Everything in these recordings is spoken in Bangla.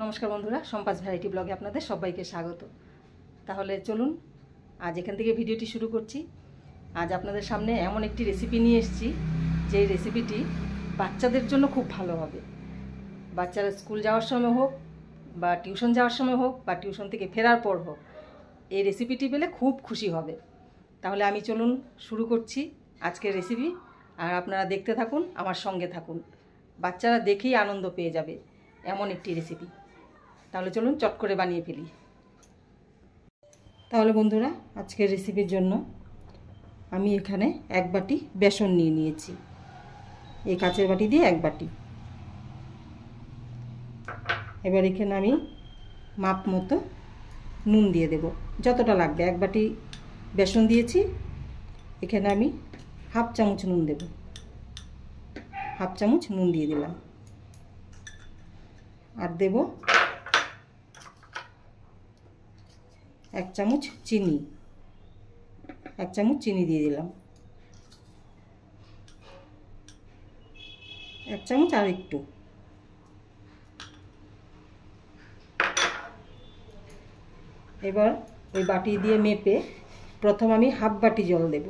নমস্কার বন্ধুরা, সম্পাস ভ্যারাইটি ব্লগে আপনাদের সবাইকে স্বাগত। তাহলে চলুন আজ এখান থেকে ভিডিওটি শুরু করছি। আজ আপনাদের সামনে এমন একটি রেসিপি নিয়ে এসেছি, যে রেসিপিটি বাচ্চাদের জন্য খুব ভালো হবে। বাচ্চারা স্কুল যাওয়ার সময় হোক বা টিউশন যাওয়ার সময় হোক বা টিউশন থেকে ফেরার পর হোক, এই রেসিপিটি পেলে খুব খুশি হবে। তাহলে আমি চলুন শুরু করছি আজকের রেসিপি। আর আপনারা দেখতে থাকুন, আমার সঙ্গে থাকুন। বাচ্চারা দেখেই আনন্দ পেয়ে যাবে এমন একটি রেসিপি। তাহলে চলুন চট করে বানিয়ে ফেলি। তাহলে বন্ধুরা, আজকের রেসিপির জন্য আমি এখানে এক বাটি বেসন নিয়ে নিয়েছি। এই কাচের বাটি দিয়ে এক বাটি। এবার এখানে আমি মাপ মতো নুন দিয়ে দেব, যতটা লাগবে। এক বাটি বেসন দিয়েছি, এখানে আমি হাফ চামচ নুন দেব। হাফ চামচ নুন দিয়ে দিলাম। আর দেব এক চামচ চিনি। এক চামচ চিনি দিয়ে দিলাম। এক চামচ আর একটু। এবার ওই বাটি দিয়ে মেপে প্রথম আমি হাফ বাটি জল দেব।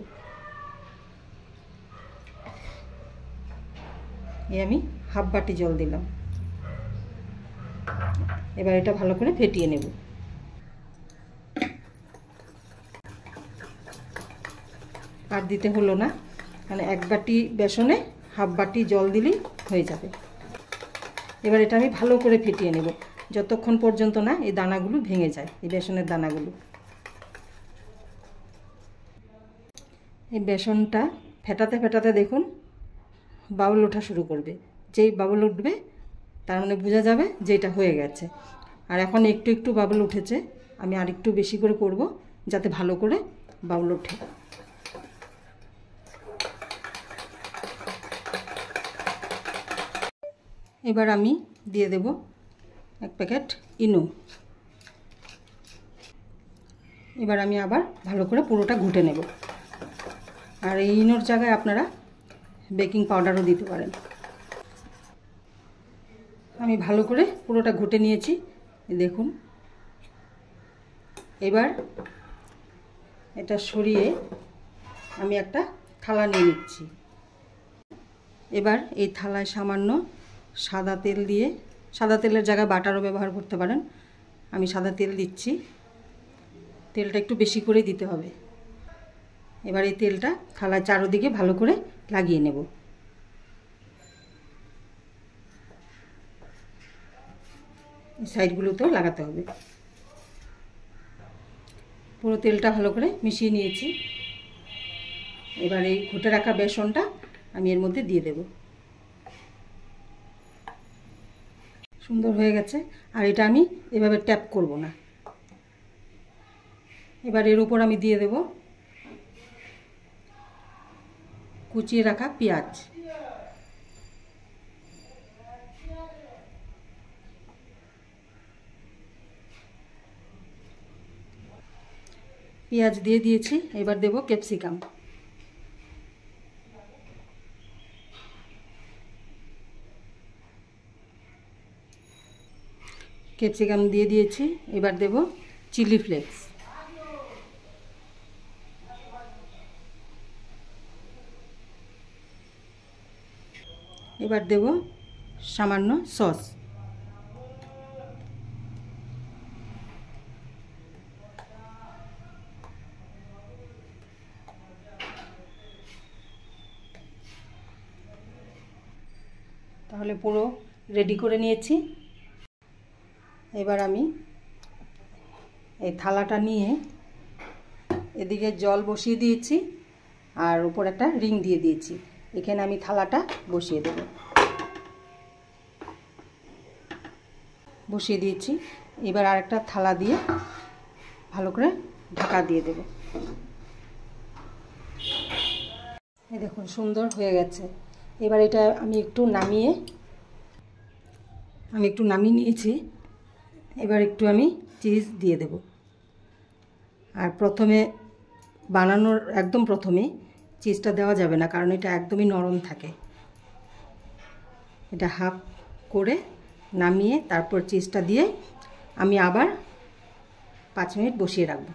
আমি হাফ বাটি জল দিলাম। এবার এটা ভালো করে ফেটিয়ে নেব। আর দিতে হলো না, মানে এক বাটি বেসনে হাফ বাটি জল দিলেই হয়ে যাবে। এবার এটা আমি ভালো করে ফেটিয়ে নেব, যতক্ষণ পর্যন্ত না এই দানাগুলো ভেঙে যায়, এই বেসনের দানাগুলো। এই বেসনটা ফেটাতে ফেটাতে দেখুন বাবুল ওঠা শুরু করবে। যেই বাবুল উঠবে তার মানে বোঝা যাবে যে এটা হয়ে গেছে। আর এখন একটু একটু বাবুল উঠেছে, আমি আর একটু বেশি করে করব যাতে ভালো করে বাবুল ওঠে। এবার আমি দিয়ে দেব এক প্যাকেট ইনো। এবার আমি আবার ভালো করে পুরোটা ঘুটে নেব। আর এই ইনোর জায়গায় আপনারা বেকিং পাউডারও দিতে পারেন। আমি ভালো করে পুরোটা ঘুটে নিয়েছি, দেখুন। এবার এটা সরিয়ে আমি একটা থালা নিয়ে নিচ্ছি। এবার এই থালায় সামান্য সাদা তেল দিয়ে, সাদা তেলের জায়গায় বাটারও ব্যবহার করতে পারেন। আমি সাদা তেল দিচ্ছি। তেলটা একটু বেশি করে দিতে হবে। এবার এই তেলটা থালার চারদিকে ভালো করে লাগিয়ে নেব। সাইডগুলোতেও লাগাতে হবে। পুরো তেলটা ভালো করে মিশিয়ে নিয়েছি। এবার এই ঘুটে রাখা বেসনটা আমি এর মধ্যে দিয়ে দেব। সুন্দর হয়ে গেছে। আর এটা আমি এভাবে ট্যাপ করব না। এবার এর উপর আমি দিয়ে দেব কুচিয়ে রাখা পেঁয়াজ। পেঁয়াজ দিয়ে দিয়েছি। এবার দেব ক্যাপসিকাম। ক্যাপসিকাম দিয়ে দিয়েছি। এবার দেব চিলি ফ্লেক্স। এবার দেব সামান্য সস। তাহলে পুরো রেডি করে নিয়েছি। এবার আমি এই থালাটা নিয়ে এদিকে জল বসিয়ে দিয়েছি আর উপর একটা রিং দিয়ে দিয়েছি। এখানে আমি থালাটা বসিয়ে দেব। বসিয়ে দিয়েছি। এবার আরেকটা থালা দিয়ে ভালো করে ঢাকা দিয়ে দেব। এই দেখুন সুন্দর হয়ে গেছে। এবার এটা আমি একটু নামিয়ে নিয়েছি। এবার একটু আমি চিজ দিয়ে দেব। আর প্রথমে বানানোর একদম প্রথমে চিজটা দেওয়া যাবে না, কারণ এটা একদমই নরম থাকে। এটা হাফ করে নামিয়ে তারপর চিজটা দিয়ে আমি আবার 5 মিনিট বসিয়ে রাখবো।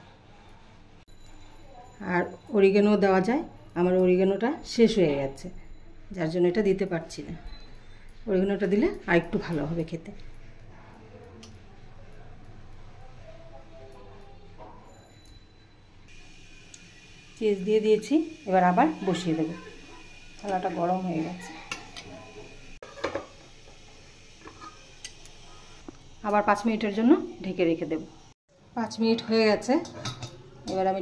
আর অরিগানো দেওয়া যায়, আমার অরিগানোটা শেষ হয়ে গেছে, যার জন্য এটা দিতে পারছি না। অরিগানোটা দিলে আর একটু ভালো হবে খেতে। চিজ দিয়ে দিয়েছি, এবার আবার বসিয়ে দেবো। থালাটা গরম হয়ে গেছে, আবার 5 মিনিটের জন্য ঢেকে রেখে দেব। 5 মিনিট হয়ে গেছে, এবার আমি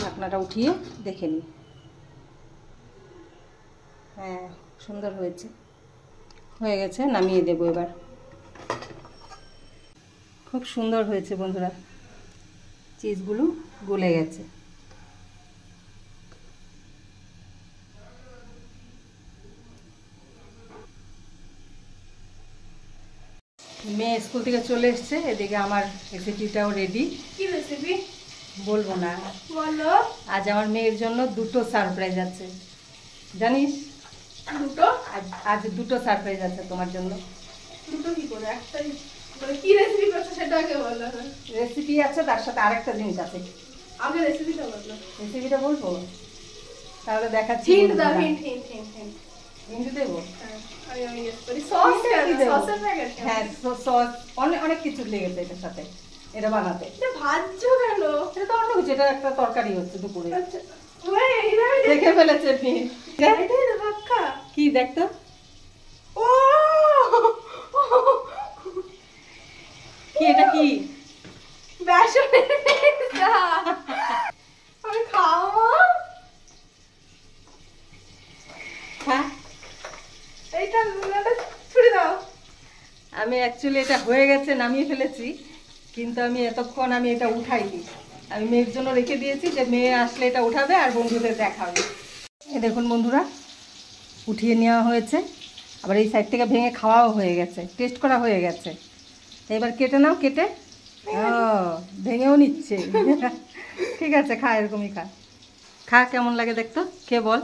ঢাকনাটা উঠিয়ে দেখে নিই। হ্যাঁ, সুন্দর হয়ে গেছে, নামিয়ে দেব এবার। খুব সুন্দর হয়েছে বন্ধুরা, চিজগুলো গলে গেছে। মেয়ে স্কুল থেকে চলে এসছে, এদিকে আমার রেসিপিটাও রেডি। কি রেসিপি বলবো না, বলো। আজ আমার মেয়ের জন্য 2টো সারপ্রাইজ আছে, জানিস? 2টো? আজ 2টো সারপ্রাইজ আছে তোমার জন্য। 2টো কি করে? একটাই মানে কি রেসিপি করছো সেটা আগে বলো। রেসিপি আছে, তার সাথে আরেকটা জিনিস আছে। আগে রেসিপিটা বলো। রেসিপিটা বলবো? তাহলে দেখাচ্ছি। হিন্ট দাও, হিন্ট হিন্ট দেবো? হ্যাঁ, আমি গেস করি। সস কেন? সসের প্যাকেট? হ্যাঁ, সস অনেক কিছু লেগেছে এটার সাথে, এটা বানাতে। এটা ভাজছো কেন? এটা তো অন্য কিছু, এটা একটা তরকারি হচ্ছে দুপুরে। আচ্ছা, ওই এইভাবে দেখে ফেলেছে মেয়ে। এটাই তো ধাক্কা। কি দেখতো? ও কি এটা? কি বেসনের পিৎজা? আমি খাবো। হ্যাঁ, এইটা ছুরি দাও। আমি অ্যাকচুয়ালি এটা হয়ে গেছে, নামিয়ে ফেলেছি, কিন্তু আমি এতক্ষণ এটা উঠাইনি। আমি মেয়ের জন্য রেখে দিয়েছি, যে মেয়ে আসলে এটা উঠাবে আর বন্ধুদের দেখাবে। এ দেখুন বন্ধুরা, উঠিয়ে নেওয়া হয়েছে, আবার এই সাইড থেকে ভেঙে খাওয়াও হয়ে গেছে, টেস্ট করা হয়ে গেছে। এবার কেটে নাও, কেটে। ও, ভেঙেও নিচ্ছে। ঠিক আছে, খা, এরকমই খা। কেমন লাগে দেখতো, কে বল?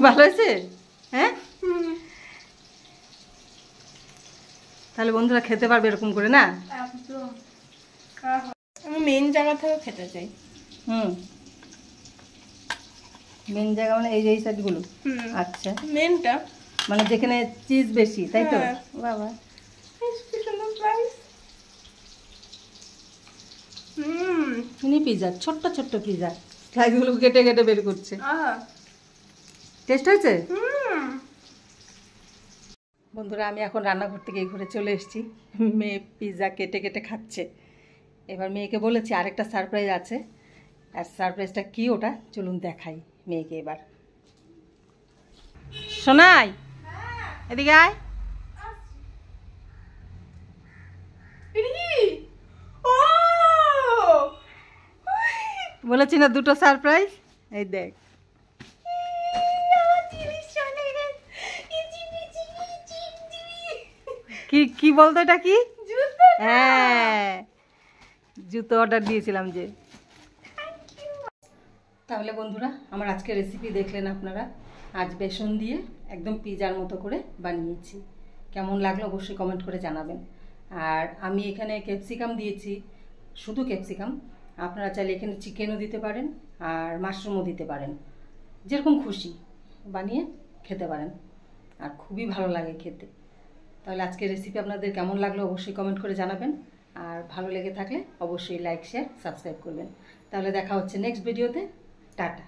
ভালো হয়েছে? হ্যাঁ, তাহলে বন্ধুরা খেতে পারবে এরকম করে, না? আমি মেন জায়গা থেকে খেতে চাই। মেন জায়গা মানে এই যে এই সাইডগুলো? আচ্ছা, মেনটা মানে যেখানে চিজ বেশি, তাই তো? বাবা, মিনি পিজা, ছোট্ট ছোট্ট পিজা, স্লাইসগুলো কেটে কেটে বের করছে। টেস্ট হয়েছে বন্ধুরা? আমি এখন রান্নাঘর থেকে এই ঘরে চলে এসেছি, মেয়ে পিজা কেটে কেটে খাচ্ছে। এবার মেয়েকে বলেছি আরেকটা সারপ্রাইজ আছে, আর সারপ্রাইজটা কি ওটা চলুন দেখাই মেয়েকে। এবার শোনাই, এদিকে আয়। বলেছি না 2টো সারপ্রাইজ, এই দেখ। কি বলতো এটা? কি? হ্যাঁ, জুতো অর্ডার দিয়েছিলাম যে। তাহলে বন্ধুরা, আমার আজকে রেসিপি দেখলেন আপনারা। আজ বেসন দিয়ে একদম পিজার মতো করে বানিয়েছি। কেমন লাগলো অবশ্যই কমেন্ট করে জানাবেন। আর আমি এখানে ক্যাপসিকাম দিয়েছি, শুধু ক্যাপসিকাম। আপনারা চাইলে এখানে চিকেনও দিতে পারেন আর মাশরুমও দিতে পারেন, যেরকম খুশি বানিয়ে খেতে পারেন, আর খুবই ভালো লাগে খেতে। তাহলে আজকের রেসিপি আপনাদের কেমন লাগলো অবশ্যই কমেন্ট করে জানাবেন। আর ভালো লেগে থাকলে অবশ্যই লাইক, শেয়ার, সাবস্ক্রাইব করবেন। তাহলে দেখা হচ্ছে নেক্সট ভিডিওতে। টাটা।